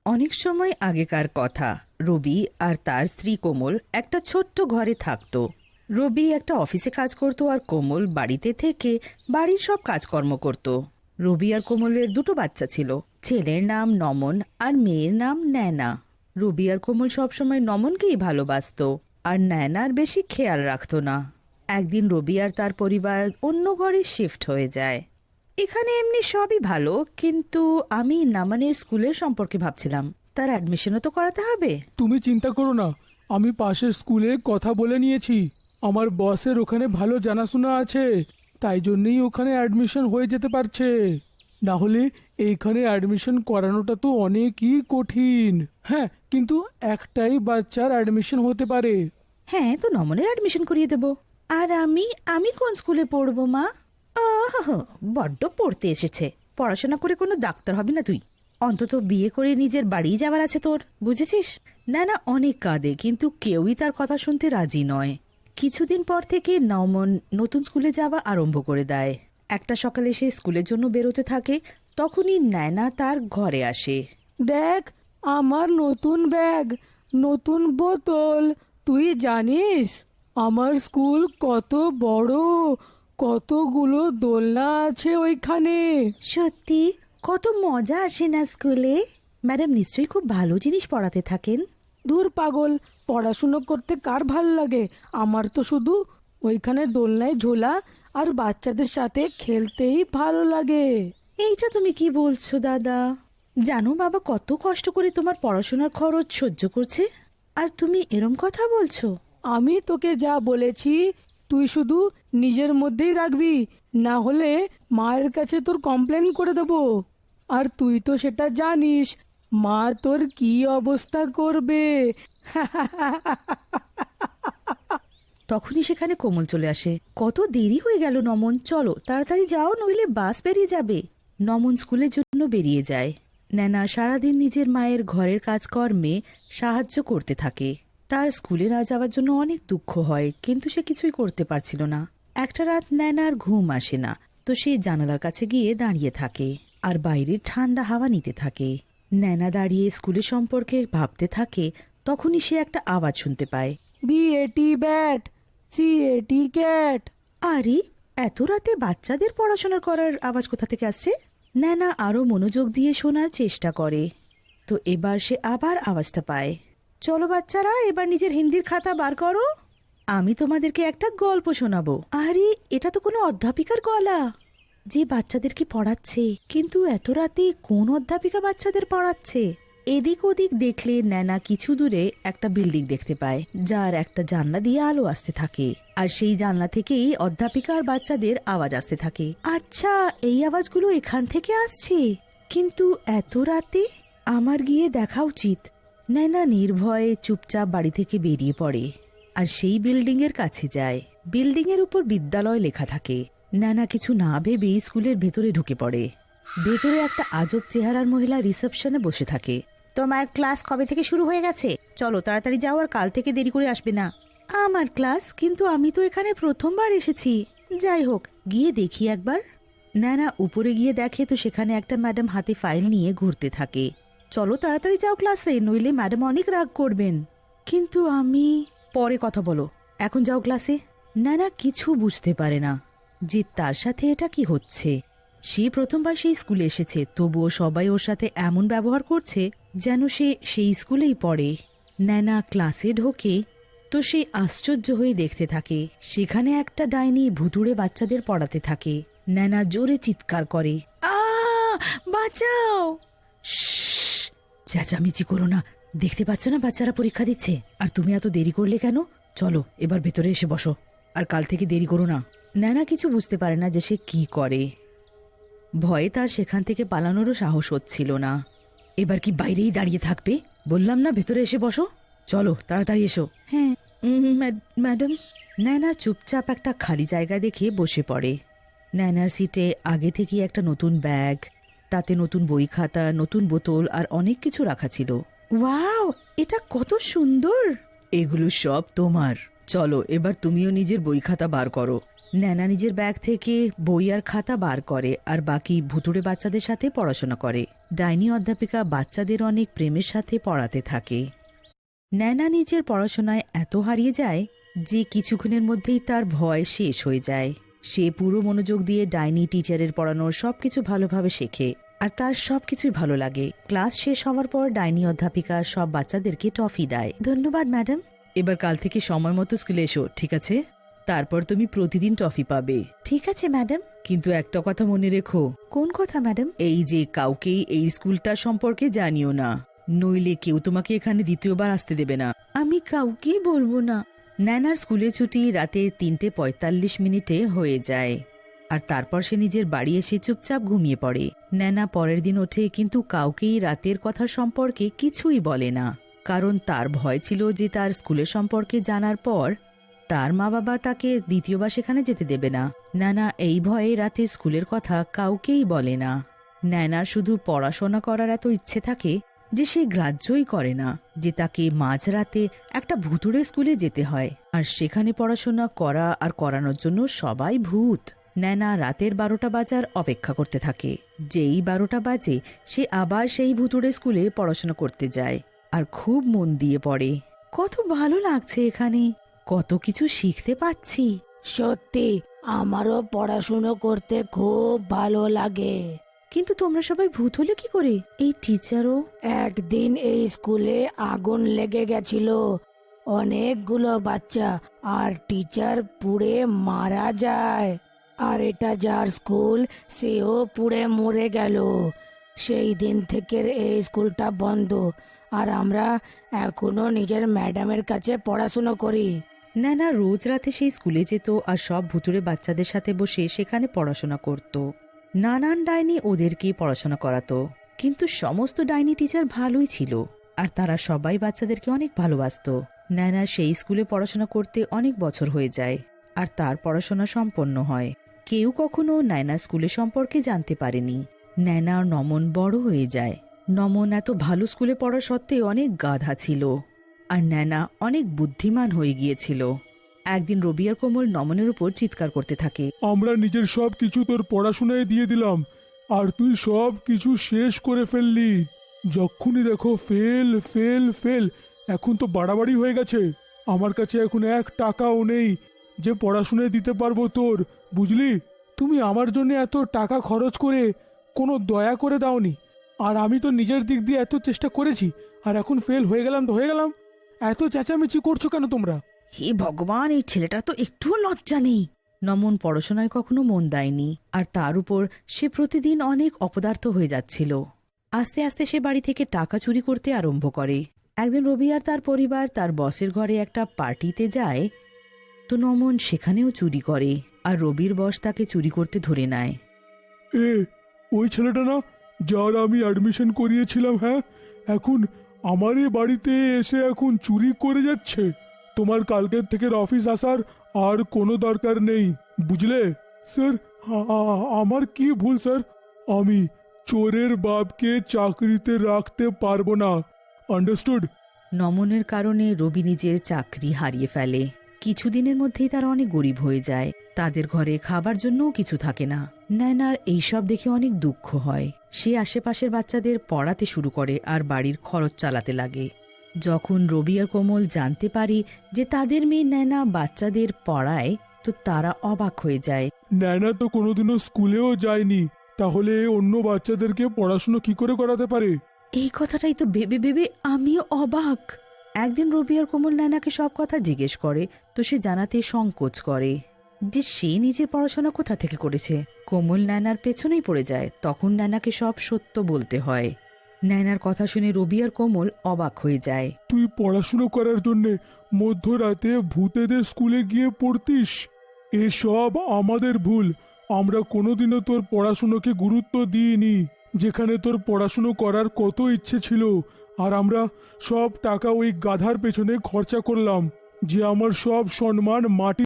অনেক সময় আগেকার কথা। রবি আর তার স্ত্রী কোমল একটা ছোট্ট ঘরে থাকতো। রবি একটা অফিসে কাজ করত আর কোমল বাড়িতে থেকে বাড়ির সব কাজকর্ম করত। রবি আর কোমলের দুটো বাচ্চা ছিল। ছেলের নাম নমন আর মেয়ের নাম নয়না। রবি আর কোমল সবসময় নমনকেই ভালোবাসতো আর নয়নার বেশি খেয়াল রাখতো না। একদিন রবি আর তার পরিবার অন্য ঘরে শিফট হয়ে যায়। এখানে এমনি সবই ভালো, কিন্তু আমি নামানের স্কুলের সম্পর্কে ভাবছিলাম। তার অ্যাডমিশনও তো করাতে হবে। তুমি চিন্তা করো না, আমি পাশের স্কুলে কথা বলে নিয়েছি। আমার বসের ওখানে ভালো জানাশোনা আছে, তাই জন্যই ওখানে অ্যাডমিশন হয়ে যেতে পারছে। না হলে এইখানে অ্যাডমিশন করানোটা তো অনেকই কঠিন। হ্যাঁ, কিন্তু একটাই বাচ্চার অ্যাডমিশন হতে পারে। হ্যাঁ, তো নমনের অ্যাডমিশন করিয়ে দেব। আর আমি আমি কোন স্কুলে পড়বো মা? আহ, বড্ড পড়তে এসেছে। পড়াশোনা করে কোনো ডাক্তার হবি না তুই। অন্তত বিয়ে করে নিজের বাড়ি যাওয়ার আছে তোর, বুঝেছিস? না না, অনেক কাঁদে, কিন্তু কেউই তার কথা শুনতে রাজি নয়। কিছুদিন পর থেকে নমন নতুন স্কুলে যাওয়া আরম্ভ করে দেয়। একটা সকালে সে স্কুলের জন্য বেরোতে থাকে, তখনই নয়না তার ঘরে আসে। দেখ, আমার নতুন ব্যাগ, নতুন বোতল। তুই জানিস আমার স্কুল কত বড়, কতগুলো দোলনা আছে ওইখানে। সত্যি কত মজা আসে না স্কুলে? ম্যাডাম নিশ্চয়ই খুব ভালো জিনিস পড়াতে থাকেন। দূর পাগল, পড়াশুনো করতে কার ভাল লাগে? আমার তো শুধু ওইখানে দোলনায় ঝোলা আর বাচ্চাদের সাথে খেলতেই ভালো লাগে। এইটা তুমি কি বলছো দাদা? জানো বাবা কত কষ্ট করে তোমার পড়াশোনার খরচ সহ্য করছে, আর তুমি এরম কথা বলছো? আমি তোকে যা বলেছি তুই শুধু নিজের মধ্যেই রাখবি, না হলে মায়ের কাছে তোর কমপ্লেন করে দেব। আর তুই তো সেটা জানিস, মা তোর কি অবস্থা করবে। তখনই সেখানে কোমল চলে আসে। কত দেরি হয়ে গেল নমন, চলো তাড়াতাড়ি যাও, নইলে বাস বেরিয়ে যাবে। নমন স্কুলের জন্য বেরিয়ে যায়। নয়না সারাদিন নিজের মায়ের ঘরের কাজকর্মে সাহায্য করতে থাকে। তার স্কুলে না যাওয়ার জন্য অনেক দুঃখ হয়, কিন্তু সে কিছুই করতে পারছিল না। একটা রাত নয়নার ঘুম আসে না, তো সে জানালার কাছে গিয়ে দাঁড়িয়ে থাকে আর বাইরের ঠান্ডা হাওয়া নিতে থাকে। নয়না দাঁড়িয়ে স্কুলের সম্পর্কে ভাবতে থাকে, তখনই সে একটা আওয়াজ শুনতে পায়। BAT bat, CAT cat. আরে, এত রাতে বাচ্চাদের পড়াশোনা করার আওয়াজ কোথা থেকে আসছে? নয়না আরো মনোযোগ দিয়ে শোনার চেষ্টা করে। তো এবার সে আবার আওয়াজটা পায়। চলো বাচ্চারা, এবার নিজের হিন্দির খাতা বার করো, আমি তোমাদেরকে একটা গল্প শোনাবো। আরে, এটা তো কোনো অধ্যাপিকার গলা, যে বাচ্চাদেরকে পড়াচ্ছে। কিন্তু এত রাতে কোন অধ্যাপিকা বাচ্চাদের পড়াচ্ছে? এদিক ওদিক দেখলে নয়না কিছু দূরে একটা বিল্ডিং দেখতে পায়, যার একটা জানলা দিয়ে আলো আসতে থাকে। আর সেই জানলা থেকেই অধ্যাপিকা আর বাচ্চাদের আওয়াজ আসতে থাকে। আচ্ছা, এই আওয়াজগুলো এখান থেকে আসছে, কিন্তু এত রাতে আমার গিয়ে দেখা উচিত। নয়না নির্ভয়ে চুপচাপ বাড়ি থেকে বেরিয়ে পড়ে আর সেই বিল্ডিং এর কাছে যায়। বিল্ডিং এর উপর বিদ্যালয় লেখা থাকে। নয়না কিছু না ভেবে স্কুলের ভেতরে ঢুকে পড়ে। ভেতরে একটা আজব চেহারার মহিলা রিসেপশনে বসে থাকে। তোমার ক্লাস কবে থেকে শুরু হয়ে গেছে? চলো তাড়াতাড়ি যাও, আর কাল থেকে দেরি করে আসবে না। আমার ক্লাস? কিন্তু আমি তো এখানে প্রথমবার এসেছি। যাই হোক, গিয়ে দেখি একবার। নয়না উপরে গিয়ে দেখে তো সেখানে একটা ম্যাডাম হাতে ফাইল নিয়ে ঘুরতে থাকে। চলো তাড়াতাড়ি যাও ক্লাসে, নইলে ম্যাডাম অনেক রাগ করবেন। কিন্তু আমি... পরে কথা বলো, এখন যাও ক্লাসে। নয়না কিছু বুঝতে পারে না যে তার সাথে এটা কি হচ্ছে। সে প্রথমবার সেই স্কুলে এসেছে, তবুও সবাই ওর সাথে এমন ব্যবহার করছে যেন সে সেই স্কুলেই পড়ে। নয়না ক্লাসে ঢোকে তো সে আশ্চর্য হয়ে দেখতে থাকে সেখানে একটা ডাইনি ভুতুড়ে বাচ্চাদের পড়াতে থাকে। নয়না জোরে চিৎকার করে, আ বাঁচাও! চেঁচামেচি করো না, দেখতে পাচ্ছ না বাচ্চারা পরীক্ষা দিচ্ছে? আর তুমি এত দেরি করলে কেন? চলো এবার ভেতরে এসে বসো, আর কাল থেকে দেরি করো না। নয়না কিছু বুঝতে পারে না যে সে কি করে। ভয়ে তার সেখান থেকে পালানোরও সাহস হচ্ছিল না। এবার কি বাইরেই দাঁড়িয়ে থাকবে? বললাম না ভেতরে এসে বসো, চলো তাড়াতাড়ি এসো। হ্যাঁ ম্যাডাম। নয়না চুপচাপ একটা খালি জায়গা দেখে বসে পড়ে। নয়নার সিটে আগে থেকে একটা নতুন ব্যাগ, তাতে নতুন বই খাতা, নতুন বোতল আর অনেক কিছু রাখা ছিল। ওয়াও, এটা কত সুন্দর! এগুলো সব তোমার। চলো এবার তুমিও নিজের বই খাতা বার করো। ন্যানা নিজের ব্যাগ থেকে বই আর খাতা বার করে আর বাকি ভুতুড়ে বাচ্চাদের সাথে পড়াশোনা করে। ডাইনি অধ্যাপিকা বাচ্চাদের অনেক প্রেমের সাথে পড়াতে থাকে। ন্যানা নিজের পড়াশোনায় এত হারিয়ে যায় যে কিছুক্ষণের মধ্যেই তার ভয় শেষ হয়ে যায়। সে পুরো মনোযোগ দিয়ে ডাইনি টিচারের পড়ানোর সবকিছু ভালোভাবে শেখে আর তার সবকিছুই ভালো লাগে। ক্লাস শেষ হওয়ার পর ডাইনি অধ্যাপিকা সব বাচ্চাদেরকে টফি দেয়। ধন্যবাদ ম্যাডাম, এবার কাল থেকে সময় মতো স্কুলে এসো, ঠিক আছে? তারপর তুমি প্রতিদিন টফি পাবে। ঠিক আছে ম্যাডাম, কিন্তু একটা কথা মনে রেখো। কোন কথা ম্যাডাম? এই যে কাউকেই এই স্কুলটা সম্পর্কে জানিও না, নইলে কেউ তোমাকে এখানে দ্বিতীয়বার আসতে দেবে না। আমি কাউকে বলবো না। ন্যানার স্কুলে ছুটি রাতের 3:45 হয়ে যায় আর তারপর সে নিজের বাড়ি এসে চুপচাপ ঘুমিয়ে পড়ে। ন্যানা পরের দিন ওঠে, কিন্তু কাউকেই রাতের কথা সম্পর্কে কিছুই বলে না, কারণ তার ভয় ছিল যে তার স্কুলের সম্পর্কে জানার পর তার মা বাবা তাকে দ্বিতীয়বার সেখানে যেতে দেবে না। ন্যানা এই ভয়ে রাতে স্কুলের কথা কাউকেই বলে না। ন্যানার শুধু পড়াশোনা করার এত ইচ্ছে থাকে যে সে গ্রাহ্যই করে না যে তাকে মাঝরাতে একটা ভুতুড়ে স্কুলে যেতে হয় আর সেখানে পড়াশোনা করা আর করানোর জন্য সবাই ভূত। ন্যানা রাতের 12টা বাজার অপেক্ষা করতে থাকে। যেই 12টা বাজে সে আবার সেই ভুতুড়ে স্কুলে পড়াশোনা করতে যায় আর খুব মন দিয়ে পড়ে। কত ভালো লাগছে এখানে, কত কিছু শিখতে পাচ্ছি। সত্যি আমারও পড়াশুনো করতে খুব ভালো লাগে। কিন্তু তোমরা সবাই ভূত হলে কি করে? এই টিচারও? একদিন এই স্কুলে আগুন লেগে গেছিল, অনেকগুলো বাচ্চা আর টিচার পুড়ে মারা যায়। আর এটা যার স্কুল সেও পুড়ে মরে গেল। সেই দিন থেকে এই স্কুলটা বন্ধ আর আমরা এখনো নিজের ম্যাডামের কাছে পড়াশুনো করি। ন্যানা রোজ রাতে সেই স্কুলে যেত আর সব ভুতুড়ে বাচ্চাদের সাথে বসে সেখানে পড়াশোনা করত। নানান ডাইনি ওদেরকে পড়াশোনা করাতো, কিন্তু সমস্ত ডাইনি টিচার ভালোই ছিল আর তারা সবাই বাচ্চাদেরকে অনেক ভালোবাসতো। ন্যানার সেই স্কুলে পড়াশোনা করতে অনেক বছর হয়ে যায় আর তার পড়াশোনা সম্পন্ন হয়। কেউ কখনো ন্যানার স্কুলে সম্পর্কে জানতে পারেনি। ন্যানা আর নমন বড় হয়ে যায়। নমন এত ভালো স্কুলে পড়া সত্ত্বেও অনেক গাধা ছিল আর ন্যানা অনেক বুদ্ধিমান হয়ে গিয়েছিল। একদিন রবি আর কোমল নমনের উপর চিৎকার করতে থাকে। আমরা নিজের সব কিছু তোর পড়াশোনায় দিয়ে দিলাম আর তুই সব কিছু শেষ করে ফেললি। যখনই দেখো ফেল ফেল ফেল। এখন তো বাড়াবাড়ি হয়ে গেছে। আমার কাছে এখন 1 টাকাও নেই যে পড়াশোনায় দিতে পারবো তোর, বুঝলি? তুমি আমার জন্য এত টাকা খরচ করে কোনো দয়া করে দাওনি, আর আমি তো নিজের দিক দিয়ে এত চেষ্টা করেছি, আর এখন ফেল হয়ে গেলাম তো হয়ে গেলাম। এত চেঁচামেচি করছো কেন তোমরা? হে ভগবান, এই ছেলেটার তো একটুও লজ্জা নেই। নমন পড়াশোনায় কখনো মন দেয়নি আর তার উপর সে প্রতিদিন অনেক অপদার্থ হয়ে যাচ্ছিল। আস্তে আস্তে সে বাড়ি থেকে টাকা চুরি করতে আরম্ভ করে। একদিন রবি আর তার পরিবার তার বসের ঘরে একটা পার্টিতে যায়, তো নমন সেখানেও চুরি করে আর রবির বস তাকে চুরি করতে ধরে নেয়। এ ওই ছেলেটা না যার আমি অ্যাডমিশন করিয়েছিলাম? হ্যাঁ, এখন আমারই বাড়িতে এসে এখন চুরি করে যাচ্ছে। তোমার কালকের থেকে অফিস আসার আর কোনো দরকার নেই, বুঝলে? স্যার, আমার কি ভুল স্যার? আমি চোরের বাপকে চাকরিতে রাখতে পারবো না, আন্ডারস্টুড? নমনের কারণে রবি নিজের চাকরি হারিয়ে ফেলে। কিছুদিনের মধ্যেই তারা অনেক গরিব হয়ে যায়। তাদের ঘরে খাবার জন্যও কিছু থাকে না। ন্যানার এইসব দেখে অনেক দুঃখ হয়। সে আশেপাশের বাচ্চাদের পড়াতে শুরু করে আর বাড়ির খরচ চালাতে লাগে। যখন রবি আর কোমল জানতে পারে যে তাদের মেয়ে ন্যানা বাচ্চাদের পড়ায়, তো তারা অবাক হয়ে যায়। ন্যানা তো কোনোদিনও স্কুলেও যায়নি, তাহলে অন্য বাচ্চাদেরকে পড়াশুনো কি করে করাতে পারে? এই কথাটাই তো ভেবে ভেবে আমিও অবাক। একদিন রবি আর কোমল ন্যানাকে সব কথা জিজ্ঞেস করে, তো সে জানাতে সংকোচ করে যে সে নিজের পড়াশোনা কোথা থেকে করেছে। কোমল ন্যানার পেছনেই পড়ে যায়। তখন ন্যানাকে সব সত্য বলতে হয়। ন্যানার কথা শুনে রবি আর কোমল অবাক হয়ে যায়। তুই পড়াশুনো করার জন্যে মধ্যরাতে ভূতেদের স্কুলে গিয়ে পড়তিস? এসব আমাদের ভুল। আমরা কোনোদিনও তোর পড়াশুনোকে গুরুত্ব দিইনি, যেখানে তোর পড়াশুনো করার কত ইচ্ছে ছিল, আর আমরা সব টাকা ওই গাধার পেছনে খরচা করলাম, যে আমার সব সম্মান মাটি